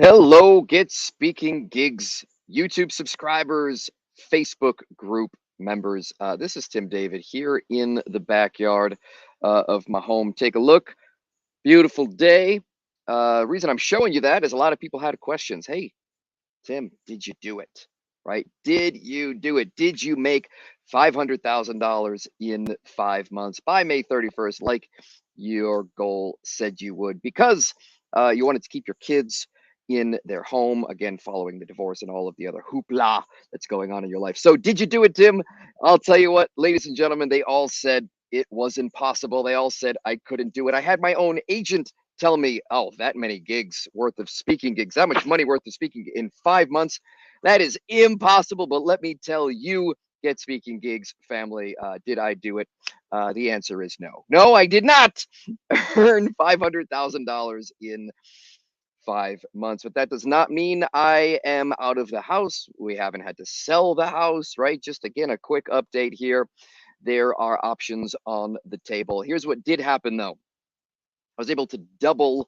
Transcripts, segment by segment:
Hello, Get Speaking Gigs YouTube subscribers, Facebook group members. This is Tim David here in the backyard of my home. Take a look. Beautiful day. Reason I'm showing you that is a lot of people had questions. Hey, Tim, did you do it? Right? Did you do it? Did you make $500,000 in 5 months by May 31st, like your goal said you would? Because you wanted to keep your kids in their home, again, following the divorce and all of the other hoopla that's going on in your life. So, did you do it, Tim? I'll tell you what, ladies and gentlemen, they all said it was impossible. They all said I couldn't do it. I had my own agent tell me, oh, that many gigs worth of speaking gigs, that much money worth of speaking in 5 months, that is impossible. But let me tell you, Get Speaking Gigs family, did I do it? The answer is no. No, I did not earn $500,000 in 5 months. But that does not mean I am out of the house. We haven't had to sell the house, right? Just again, a quick update here. There are options on the table. Here's what did happen though. I was able to double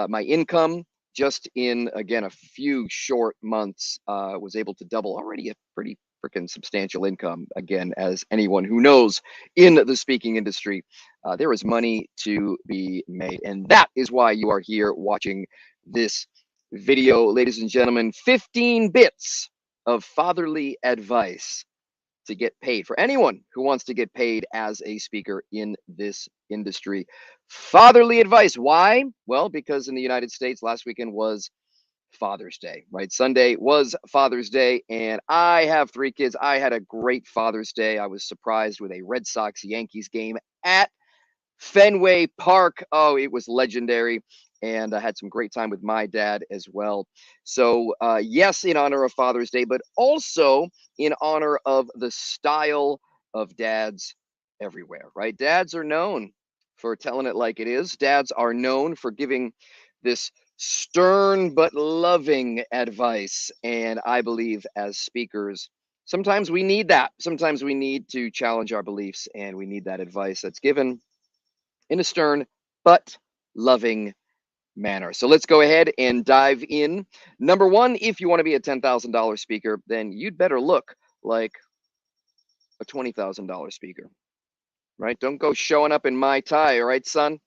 my income just in, again, a few short months. Was able to double already a pretty freaking substantial income. Again, as anyone who knows in the speaking industry, there is money to be made. And that is why you are here watching this video, ladies and gentlemen. 15 bits of fatherly advice to get paid for anyone who wants to get paid as a speaker in this industry. Fatherly advice. Why? Well, because in the United States, last weekend was Father's Day, right? Sunday was Father's Day, and I have 3 kids. I had a great Father's Day. I was surprised with a Red Sox Yankees game at Fenway Park. Oh, it was legendary. And I had some great time with my dad as well. So, yes, in honor of Father's Day, but also in honor of the style of dads everywhere, right? Dads are known for telling it like it is. Dads are known for giving this stern but loving advice. And I believe as speakers, sometimes we need that. Sometimes we need to challenge our beliefs and we need that advice that's given in a stern but loving manner. So let's go ahead and dive in. Number one, if you want to be a $10,000 speaker, then you'd better look like a $20,000 speaker, right? Don't go showing up in my tie, all right, son?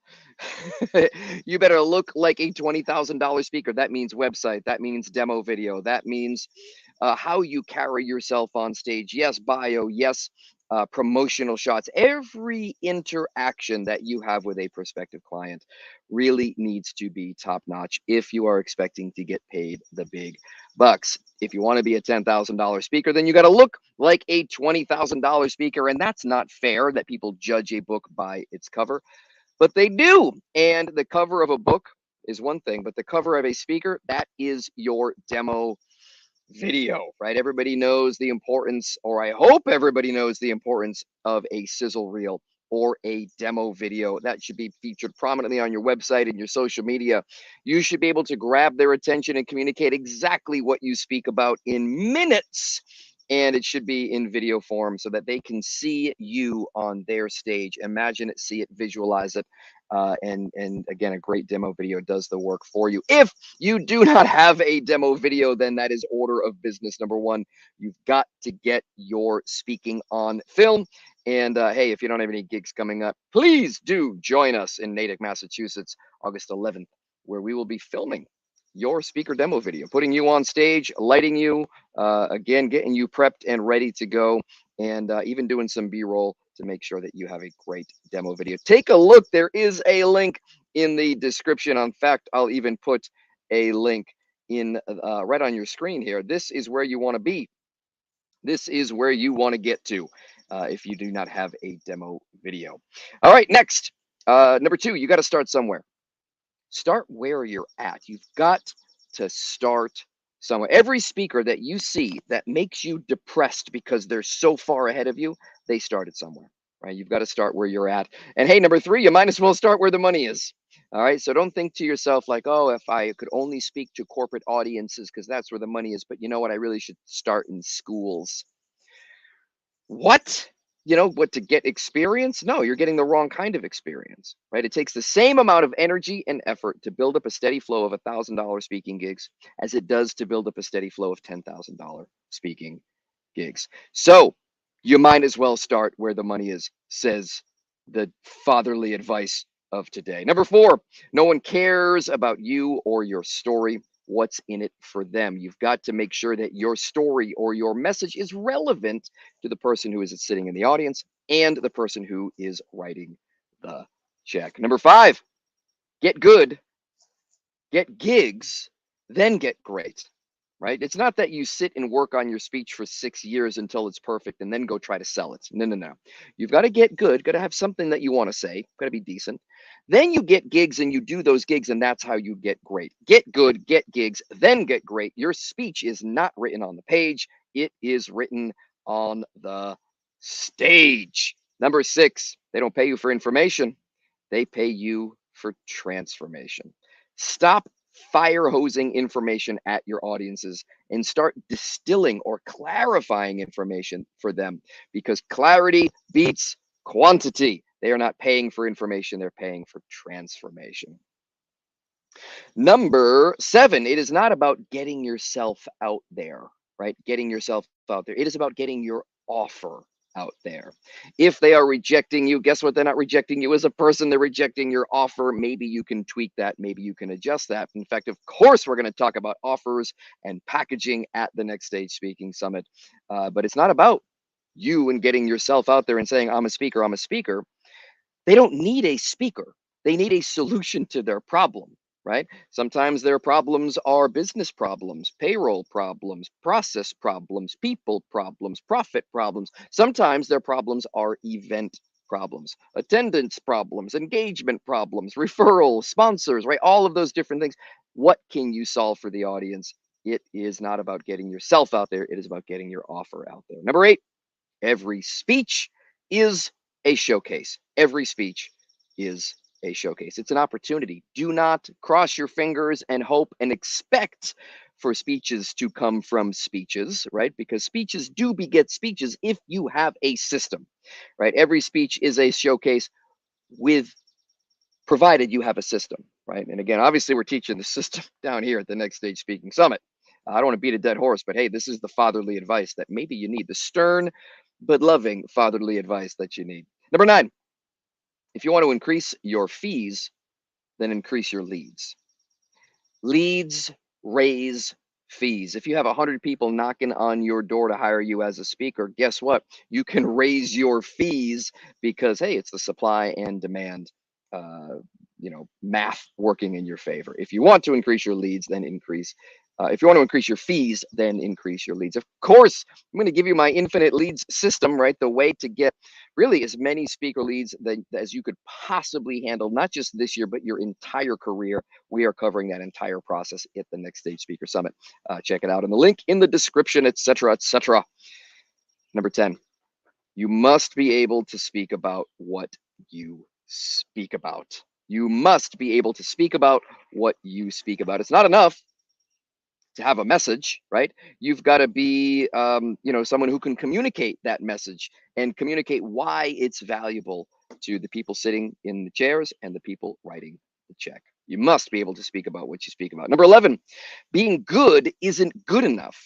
You better look like a $20,000 speaker. That means website, that means demo video, that means how you carry yourself on stage. Yes, bio, yes, promotional shots. Every interaction that you have with a prospective client really needs to be top notch if you are expecting to get paid the big bucks. If you want to be a $10,000 speaker, then you got to look like a $20,000 speaker. And that's not fair that people judge a book by its cover, but they do. And the cover of a book is one thing, but the cover of a speaker, that is your demo video, right? Everybody knows the importance, or I hope everybody knows the importance of a sizzle reel or a demo video. That should be featured prominently on your website and your social media. You should be able to grab their attention and communicate exactly what you speak about in minutes. And it should be in video form so that they can see you on their stage. Imagine it, see it, visualize it. And again, a great demo video does the work for you. If you do not have a demo video, then that is order of business number one. You've got to get your speaking on film. And hey, if you don't have any gigs coming up, please do join us in Natick, Massachusetts, August 11th, where we will be filming your speaker demo video, putting you on stage, lighting you, again, getting you prepped and ready to go, and even doing some B-roll to make sure that you have a great demo video. Take a look. There is a link in the description. In fact, I'll even put a link in right on your screen here. This is where you want to be. This is where you want to get to if you do not have a demo video. All right, next. Number two, you got to start somewhere. Start where you're at. You've got to start somewhere. Every speaker that you see that makes you depressed because they're so far ahead of you, they started somewhere, right? You've got to start where you're at. And hey, number three, you might as well start where the money is. All right. So don't think to yourself like, oh, if I could only speak to corporate audiences because that's where the money is. But you know what? I really should start in schools. What? you know what, to get experience? No, you're getting the wrong kind of experience, right? It takes the same amount of energy and effort to build up a steady flow of $1,000 speaking gigs as it does to build up a steady flow of $10,000 speaking gigs. So you might as well start where the money is, says the fatherly advice of today. Number 4, no one cares about you or your story. What's in it for them? You've got to make sure that your story or your message is relevant to the person who is sitting in the audience and the person who is writing the check. Number 5, get good, get gigs, then get great, right? It's not that you sit and work on your speech for 6 years until it's perfect and then go try to sell it. No, no, no. You've got to get good, got to have something that you want to say, got to be decent. Then you get gigs and you do those gigs, and that's how you get great. Get good, get gigs, then get great. Your speech is not written on the page, it is written on the stage. Number 6, they don't pay you for information, they pay you for transformation. Stop fire hosing information at your audiences and start distilling or clarifying information for them, because clarity beats quantity. They are not paying for information, they're paying for transformation. Number 7, it is not about getting yourself out there, right? Getting yourself out there. It is about getting your offer out there. If they are rejecting you, guess what? They're not rejecting you as a person, they're rejecting your offer. Maybe you can tweak that, maybe you can adjust that. In fact, of course, we're going to talk about offers and packaging at the Next Stage Speaking Summit. But it's not about you and getting yourself out there and saying, I'm a speaker, I'm a speaker. They don't need a speaker. They need a solution to their problem, right? Sometimes their problems are business problems, payroll problems, process problems, people problems, profit problems. Sometimes their problems are event problems, attendance problems, engagement problems, referrals, sponsors, right? All of those different things. What can you solve for the audience? It is not about getting yourself out there. It is about getting your offer out there. Number 8, every speech is a showcase. Every speech is a showcase. It's an opportunity. Do not cross your fingers and hope and expect for speeches to come from speeches, right? Because speeches do beget speeches if you have a system, right? Every speech is a showcase, with provided you have a system, right? And again, obviously, we're teaching the system down here at the Next Stage Speaking Summit. I don't want to beat a dead horse, but hey, this is the fatherly advice that maybe you need, the stern but loving fatherly advice that you need. Number 9, if you want to increase your fees, then increase your leads. Leads raise fees. If you have 100 people knocking on your door to hire you as a speaker, guess what? You can raise your fees because, hey, it's the supply and demand, math working in your favor. If you want to increase your leads, then increase. If you want to increase your fees, then increase your leads. Of course, I'm going to give you my infinite leads system, right? The way to get really as many speaker leads as you could possibly handle, not just this year, but your entire career. We are covering that entire process at the Next Stage Speaker Summit. Check it out in the link in the description, etc., etc. Number 10, you must be able to speak about what you speak about. You must be able to speak about what you speak about. It's not enough to have a message, right? You've got to be, someone who can communicate that message and communicate why it's valuable to the people sitting in the chairs and the people writing the check. You must be able to speak about what you speak about. Number 11, being good isn't good enough.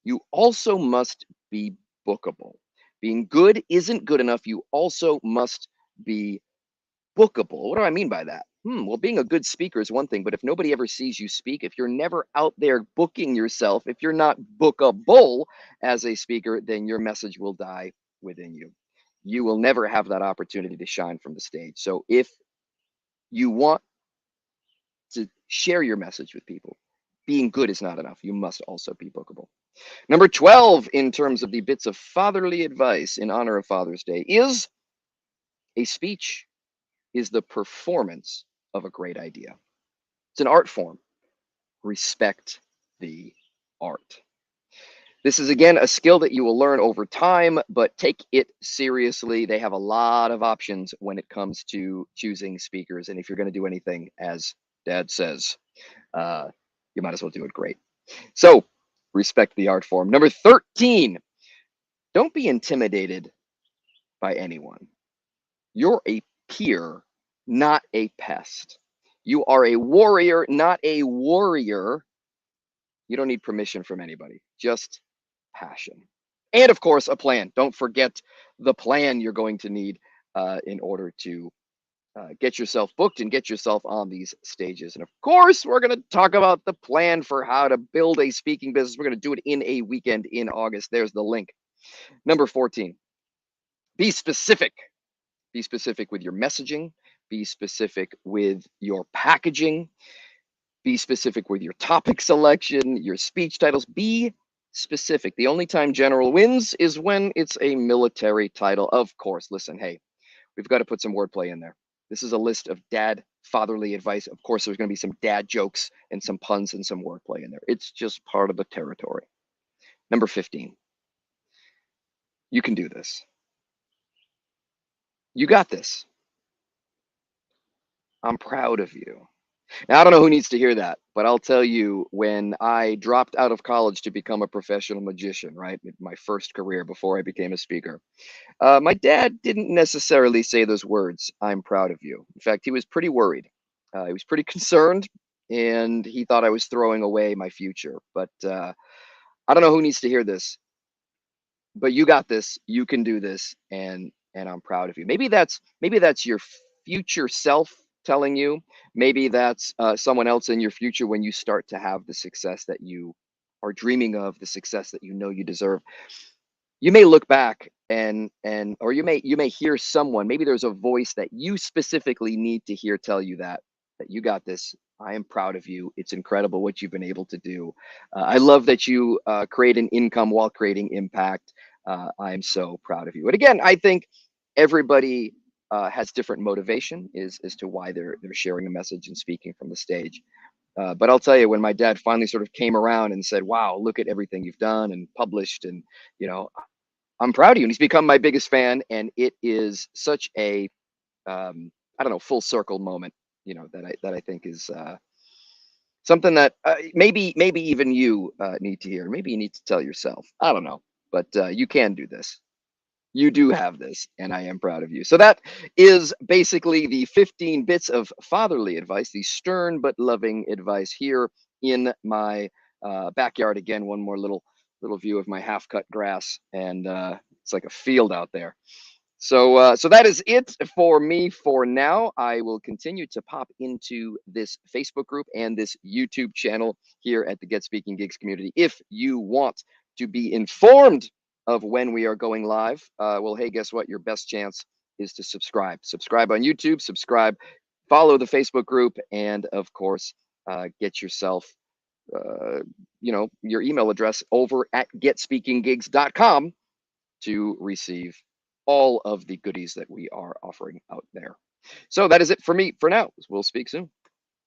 You also must be bookable. Being good isn't good enough. You also must be bookable. What do I mean by that? Well, being a good speaker is one thing, but if nobody ever sees you speak, if you're never out there booking yourself, if you're not bookable as a speaker, then your message will die within you. You will never have that opportunity to shine from the stage. So if you want to share your message with people, being good is not enough. You must also be bookable. Number 12, in terms of the bits of fatherly advice in honor of Father's Day, is a speech is the performance of a great idea. It's an art form. Respect the art. This is, again, a skill that you will learn over time, but take it seriously. They have a lot of options when it comes to choosing speakers. And if you're going to do anything, as Dad says, you might as well do it great. So respect the art form. Number 13, don't be intimidated by anyone. You're a peer, not a pest. You are a warrior, not a warrior. You don't need permission from anybody, just passion. And of course, a plan. Don't forget the plan you're going to need in order to get yourself booked and get yourself on these stages. And of course, we're going to talk about the plan for how to build a speaking business. We're going to do it in a weekend in August. There's the link. Number 14, be specific. Be specific with your messaging. Be specific with your packaging. Be specific with your topic selection, your speech titles. Be specific. The only time general wins is when it's a military title. Of course, listen, hey, we've got to put some wordplay in there. This is a list of dad fatherly advice. Of course, there's going to be some dad jokes and some puns and some wordplay in there. It's just part of the territory. Number 15, you can do this. You got this. I'm proud of you. Now, I don't know who needs to hear that, but I'll tell you, when I dropped out of college to become a professional magician, right, my first career before I became a speaker, my dad didn't necessarily say those words, "I'm proud of you." In fact, he was pretty worried. He was pretty concerned, and he thought I was throwing away my future. But I don't know who needs to hear this, but you got this. You can do this, and I'm proud of you. Maybe that's your future self telling you. Maybe that's someone else in your future when you start to have the success that you are dreaming of, the success that you know you deserve. You may look back and or you may hear someone, maybe there's a voice that you specifically need to hear tell you that you got this. I am proud of you. It's incredible what you've been able to do. I love that you create an income while creating impact. I'm so proud of you. And again, I think everybody has different motivation is as to why they're sharing a message and speaking from the stage. But I'll tell you, when my dad finally sort of came around and said, "Wow, look at everything you've done and published," and you know, I'm proud of you. And he's become my biggest fan. And it is such a, I don't know, full circle moment, that I think is something that maybe even you need to hear. Maybe you need to tell yourself. I don't know, but you can do this. You do have this, and I am proud of you. So that is basically the 15 bits of fatherly advice, the stern but loving advice here in my backyard. Again, one more little view of my half-cut grass, and it's like a field out there. So that is it for me for now. I will continue to pop into this Facebook group and this YouTube channel here at the Get Speaking Gigs community. If you want to be informed of when we are going live, well, hey, guess what? Your best chance is to subscribe. Subscribe on YouTube, subscribe, follow the Facebook group, and of course, get yourself your email address over at getspeakinggigs.com to receive all of the goodies that we are offering out there. So that is it for me for now. We'll speak soon.